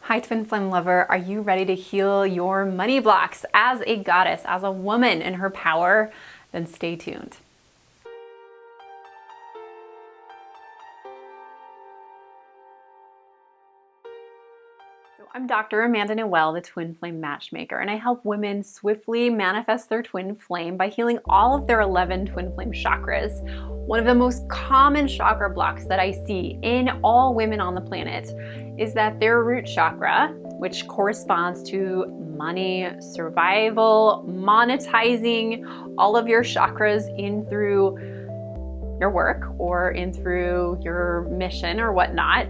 Hi, Twin Flame lover. Are you ready to heal your money blocks as a goddess, as a woman in her power? Then stay tuned. I'm Dr. Amanda Noelle, the Twin Flame Matchmaker, and I help women swiftly manifest their twin flame by healing all of their 11 twin flame chakras. One of the most common chakra blocks that I see in all women on the planet is that their root chakra, which corresponds to money, survival, monetizing all of your chakras in through your work or in through your mission or whatnot.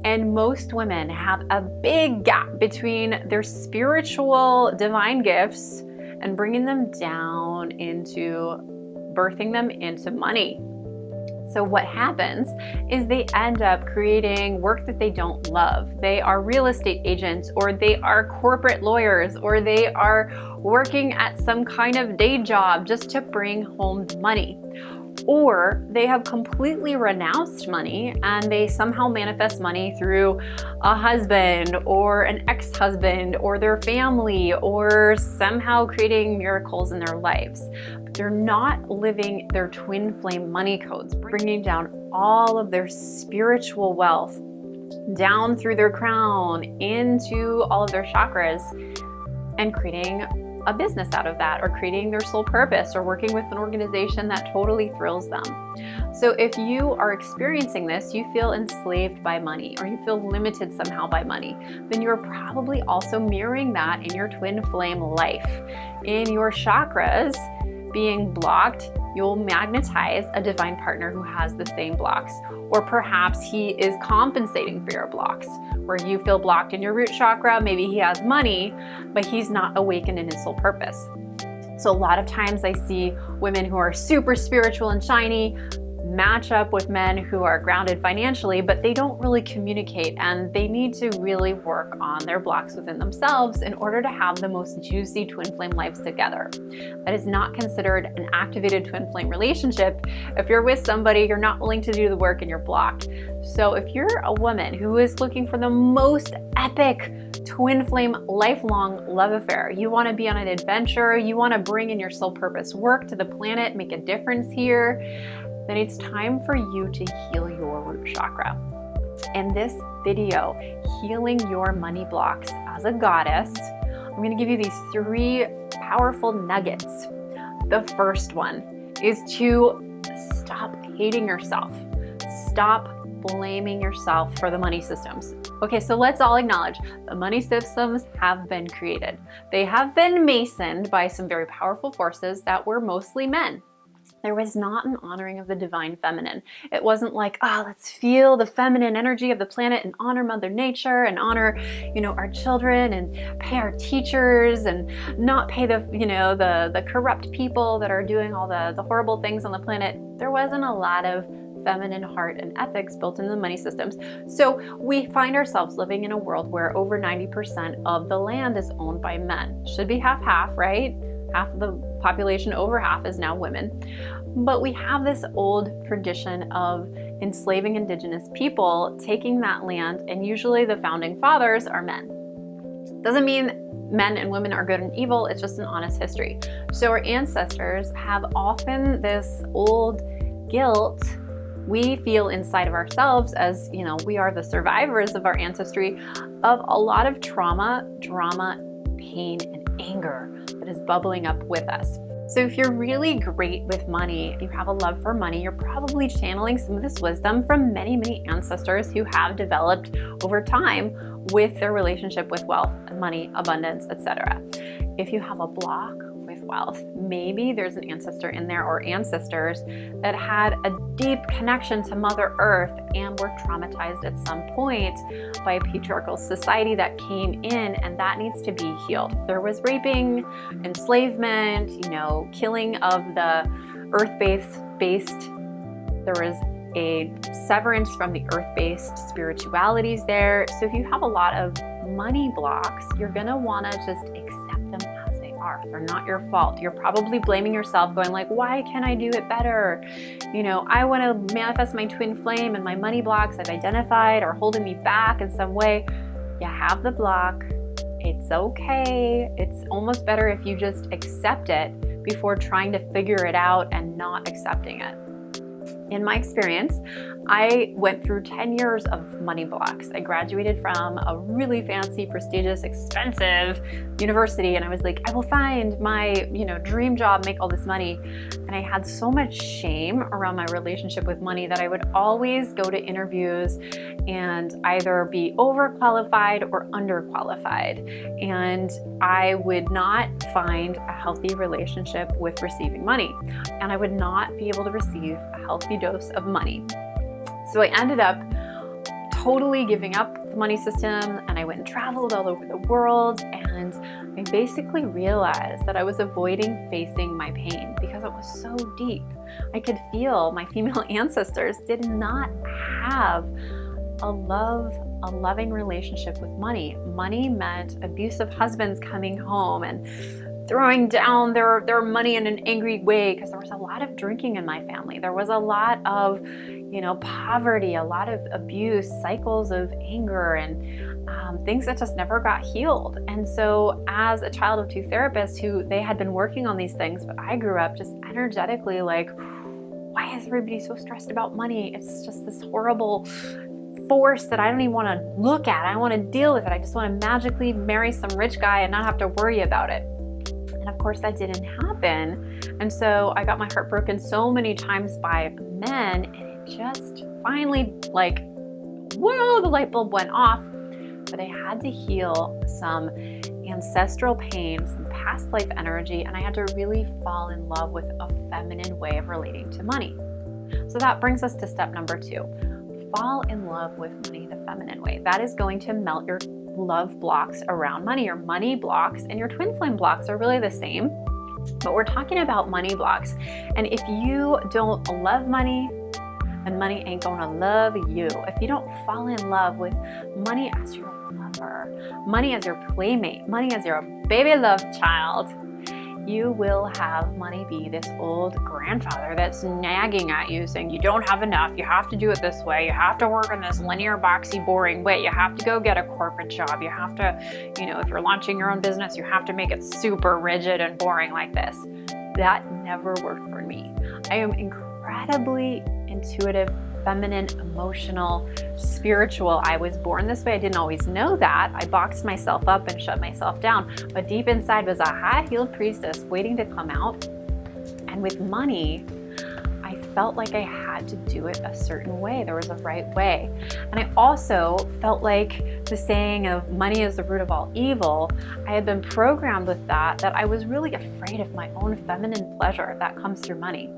And most women have a big gap between their spiritual divine gifts and bringing them down into birthing them into money. So what happens is they end up creating work that they don't love. They are real estate agents, or they are corporate lawyers, or they are working at some kind of day job just to bring home money. Or they have completely renounced money and they somehow manifest money through a husband or an ex-husband or their family, or somehow creating miracles in their lives. But they're not living their twin flame money codes, bringing down all of their spiritual wealth down through their crown into all of their chakras and creating a business out of that, or creating their soul purpose, or working with an organization that totally thrills them. So if you are experiencing this, you feel enslaved by money, or you feel limited somehow by money, then you're probably also mirroring that in your twin flame life. In your chakras being blocked, you'll magnetize a divine partner who has the same blocks, or perhaps he is compensating for your blocks. Where you feel blocked in your root chakra, maybe he has money, but he's not awakened in his soul purpose. So a lot of times I see women who are super spiritual and shiny match up with men who are grounded financially, but they don't really communicate, and they need to really work on their blocks within themselves in order to have the most juicy twin flame lives together. That is not considered an activated twin flame relationship if you're with somebody you're not willing to do the work and you're blocked. So if you're a woman who is looking for the most epic twin flame lifelong love affair, you want to be on an adventure, you want to bring in your soul purpose work to the planet, make a difference here, then it's time for you to heal your root chakra. In this video, healing your money blocks as a goddess, I'm going to give you these 3 powerful nuggets. The first one is to stop hating yourself. Stop blaming yourself for the money systems. Okay, so let's all acknowledge the money systems have been created. They have been masoned by some very powerful forces that were mostly men. There was not an honoring of the divine feminine. It wasn't like, let's feel the feminine energy of the planet and honor Mother Nature and honor, our children and pay our teachers and not pay the corrupt people that are doing all the horrible things on the planet. There wasn't a lot of feminine heart and ethics built into the money systems. So we find ourselves living in a world where over 90% of the land is owned by men. Should be half-half, right? Half of the population, over half, is now women. But we have this old tradition of enslaving indigenous people, taking that land, and usually the founding fathers are men. Doesn't mean men and women are good and evil, it's just an honest history. So our ancestors have often this old guilt we feel inside of ourselves as, we are the survivors of our ancestry, of a lot of trauma, drama, pain, and anger that is bubbling up with us. So if you're really great with money, you have a love for money, you're probably channeling some of this wisdom from many, many ancestors who have developed over time with their relationship with wealth, money, abundance, etc. If you have a block with wealth, maybe there's an ancestor in there or ancestors that had a deep connection to Mother Earth and were traumatized at some point by a patriarchal society that came in, and that needs to be healed. There was raping, enslavement, killing of the earth-based. There was a severance from the earth-based spiritualities there. So if you have a lot of money blocks, you're gonna wanna just accept them as they are. They're not your fault. You're probably blaming yourself, going like, why can't I do it better? I wanna manifest my twin flame, and my money blocks I've identified are holding me back in some way. You have the block. It's okay. It's almost better if you just accept it before trying to figure it out and not accepting it. In my experience, I went through 10 years of money blocks. I graduated from a really fancy, prestigious, expensive university, and I was like, I will find my, dream job, make all this money. And I had so much shame around my relationship with money that I would always go to interviews and either be overqualified or underqualified. And I would not find a healthy relationship with receiving money. And I would not be able to receive a healthy dose of money. So I ended up totally giving up the money system, and I went and traveled all over the world, and I basically realized that I was avoiding facing my pain because it was so deep. I could feel my female ancestors did not have a loving relationship with money. Money meant abusive husbands coming home and throwing down their money in an angry way, because there was a lot of drinking in my family. There was a lot of, poverty, a lot of abuse, cycles of anger, and things that just never got healed. And so as a child of two therapists who they had been working on these things, but I grew up just energetically like, why is everybody so stressed about money? It's just this horrible force that I don't even want to look at. I don't want to deal with it. I just want to magically marry some rich guy and not have to worry about it. And of course that didn't happen. And so I got my heart broken so many times by men, and it just finally whoa, the light bulb went off. But I had to heal some ancestral pain, some past life energy, and I had to really fall in love with a feminine way of relating to money. So that brings us to step number 2. Fall in love with money the feminine way. That is going to melt your love blocks around money. Your money blocks and your twin flame blocks are really the same, but we're talking about money blocks. And if you don't love money, then money ain't gonna love you. If you don't fall in love with money as your lover, money as your playmate, money as your baby love child, you will have money be this old grandfather that's nagging at you, saying you don't have enough, you have to do it this way, you have to work in this linear, boxy, boring way, you have to go get a corporate job, you have to, if you're launching your own business, you have to make it super rigid and boring like this. That never worked for me. I am incredibly intuitive, feminine, emotional, spiritual. I was born this way. I didn't always know that. I boxed myself up and shut myself down. But deep inside was a high-heeled priestess waiting to come out. And with money, I felt like I had to do it a certain way. There was a right way. And I also felt like the saying of money is the root of all evil, I had been programmed with that I was really afraid of my own feminine pleasure that comes through money.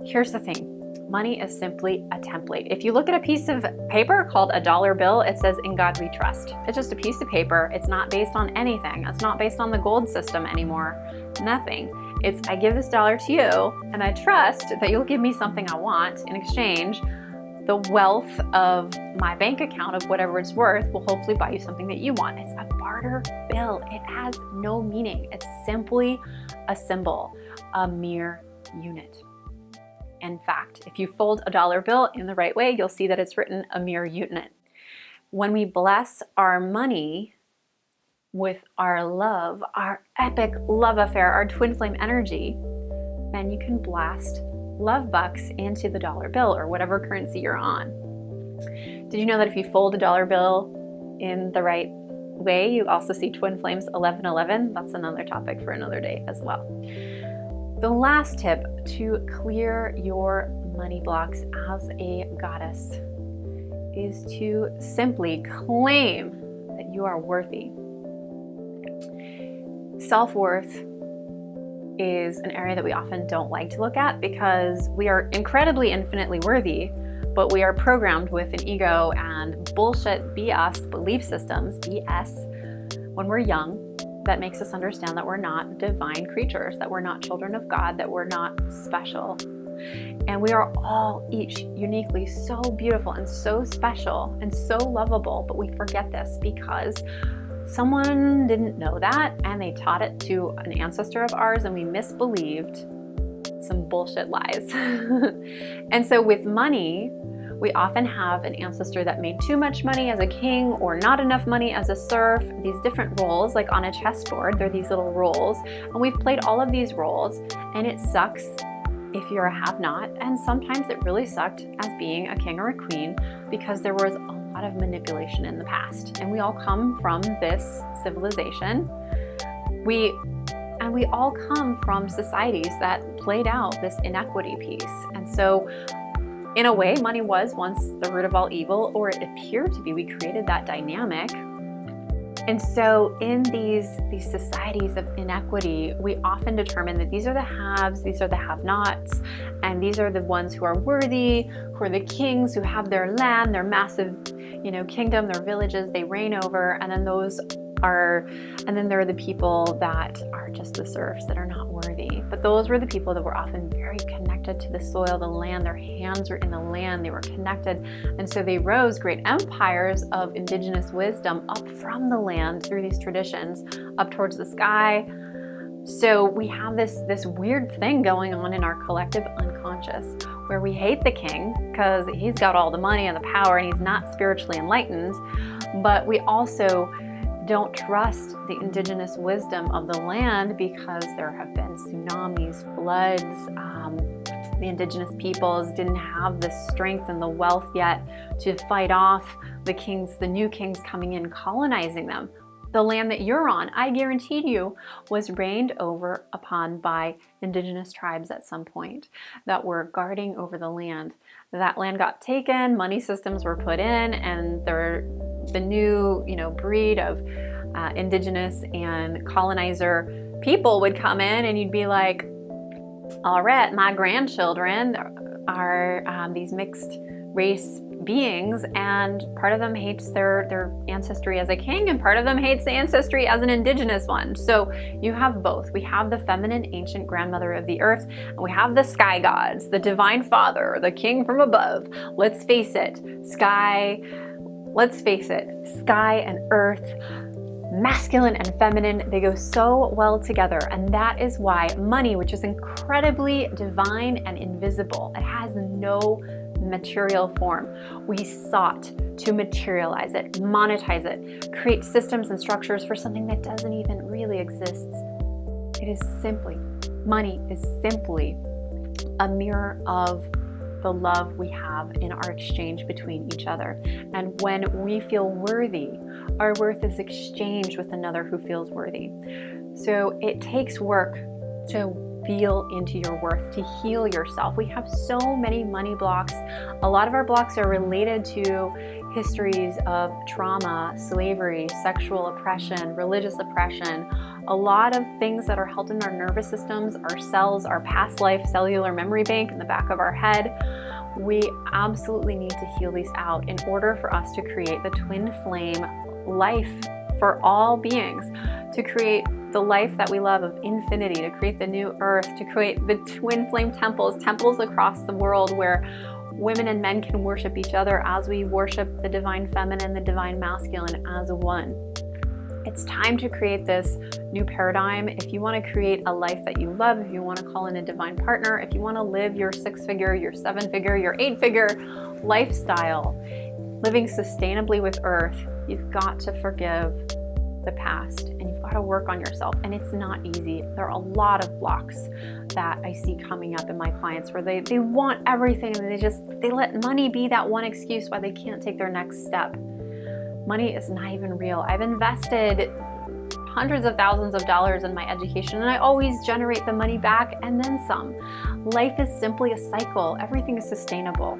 Here's the thing. Money is simply a template. If you look at a piece of paper called a dollar bill, it says, "In God we trust." It's just a piece of paper. It's not based on anything. It's not based on the gold system anymore. Nothing. It's, I give this dollar to you, and I trust that you'll give me something I want in exchange. The wealth of my bank account of whatever it's worth will hopefully buy you something that you want. It's a barter bill. It has no meaning. It's simply a symbol, a mere unit. In fact, if you fold a dollar bill in the right way, you'll see that it's written a mere unit. When we bless our money with our love, our epic love affair, our twin flame energy, then you can blast love bucks into the dollar bill or whatever currency you're on. Did you know that if you fold a dollar bill in the right way, you also see twin flames 1111? That's another topic for another day as well. The last tip to clear your money blocks as a goddess is to simply claim that you are worthy. Self-worth is an area that we often don't like to look at because we are incredibly infinitely worthy, but we are programmed with an ego and bullshit BS belief systems, BS, when we're young, that makes us understand that we're not divine creatures, that we're not children of God, that we're not special. And we are all each uniquely so beautiful and so special and so lovable, but we forget this because someone didn't know that and they taught it to an ancestor of ours and we misbelieved some bullshit lies. And so with money, We often have an ancestor that made too much money as a king or not enough money as a serf. These different roles, like on a chessboard, they're these little roles. And we've played all of these roles, and it sucks if you're a have-not. And sometimes it really sucked as being a king or a queen because there was a lot of manipulation in the past. And we all come from this civilization. We all come from societies that played out this inequity piece. And so in a way, money was once the root of all evil, or it appeared to be. We created that dynamic. And so in these societies of inequity, we often determine that these are the haves, these are the have-nots, and these are the ones who are worthy, who are the kings, who have their land, their massive, kingdom, their villages they reign over, and then there are the people that are just the serfs that are not worthy. But those were the people that were often very connected to the soil, the land. Their hands were in the land. They were connected. And so they rose great empires of indigenous wisdom up from the land through these traditions up towards the sky. So we have this weird thing going on in our collective unconscious where we hate the king because he's got all the money and the power and he's not spiritually enlightened. But we also don't trust the indigenous wisdom of the land because there have been tsunamis, floods. The indigenous peoples didn't have the strength and the wealth yet to fight off the new kings coming in, colonizing them. The land that you're on, I guarantee you, was reigned over upon by indigenous tribes at some point that were guarding over the land. That land got taken, money systems were put in, and the new, breed of indigenous and colonizer people would come in, and you'd be like, all right, my grandchildren are these mixed race beings, and part of them hates their ancestry as a king, and part of them hates the ancestry as an indigenous one. So you have both. We have the feminine ancient grandmother of the earth, and we have the sky gods, the divine father, the king from above. Let's face it, sky and earth, masculine and feminine, they go so well together. And that is why money, which is incredibly divine and invisible, it has no material form. We sought to materialize it, monetize it, create systems and structures for something that doesn't even really exist. Money is simply a mirror of the love we have in our exchange between each other. And when we feel worthy, our worth is exchanged with another who feels worthy. So it takes work to feel into your worth, to heal yourself. We have so many money blocks. A lot of our blocks are related to histories of trauma, slavery, sexual oppression, religious oppression, a lot of things that are held in our nervous systems, our cells, our past life cellular memory bank in the back of our head. We absolutely need to heal these out in order for us to create the twin flame life for all beings, to create the life that we love of infinity, to create the new earth, to create the twin flame temples across the world where women and men can worship each other as we worship the divine feminine, the divine masculine as one. It's time to create this new paradigm. If you want to create a life that you love, if you want to call in a divine partner, if you want to live your 6-figure, your 7-figure, your 8-figure lifestyle, living sustainably with earth, you've got to forgive the past and you've got to work on yourself. And it's not easy. There are a lot of blocks that I see coming up in my clients where they want everything and they let money be that one excuse why they can't take their next step. Money is not even real. I've invested hundreds of thousands of dollars in my education and I always generate the money back and then some. Life is simply a cycle. Everything is sustainable.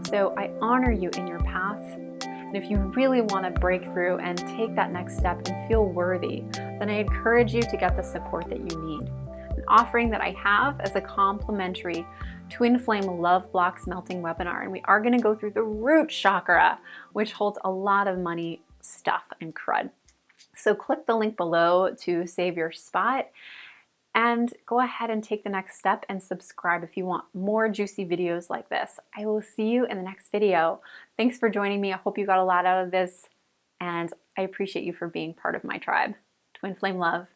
So I honor you in your path. And if you really want to break through and take that next step and feel worthy, then I encourage you to get the support that you need. An offering that I have is a complimentary Twin Flame Love Block Smelting webinar. And we are going to go through the root chakra, which holds a lot of money stuff and crud. So click the link below to save your spot and go ahead and take the next step and subscribe if you want more juicy videos like this. I will see you in the next video. Thanks for joining me. I hope you got a lot out of this and I appreciate you for being part of my tribe. Twin Flame love.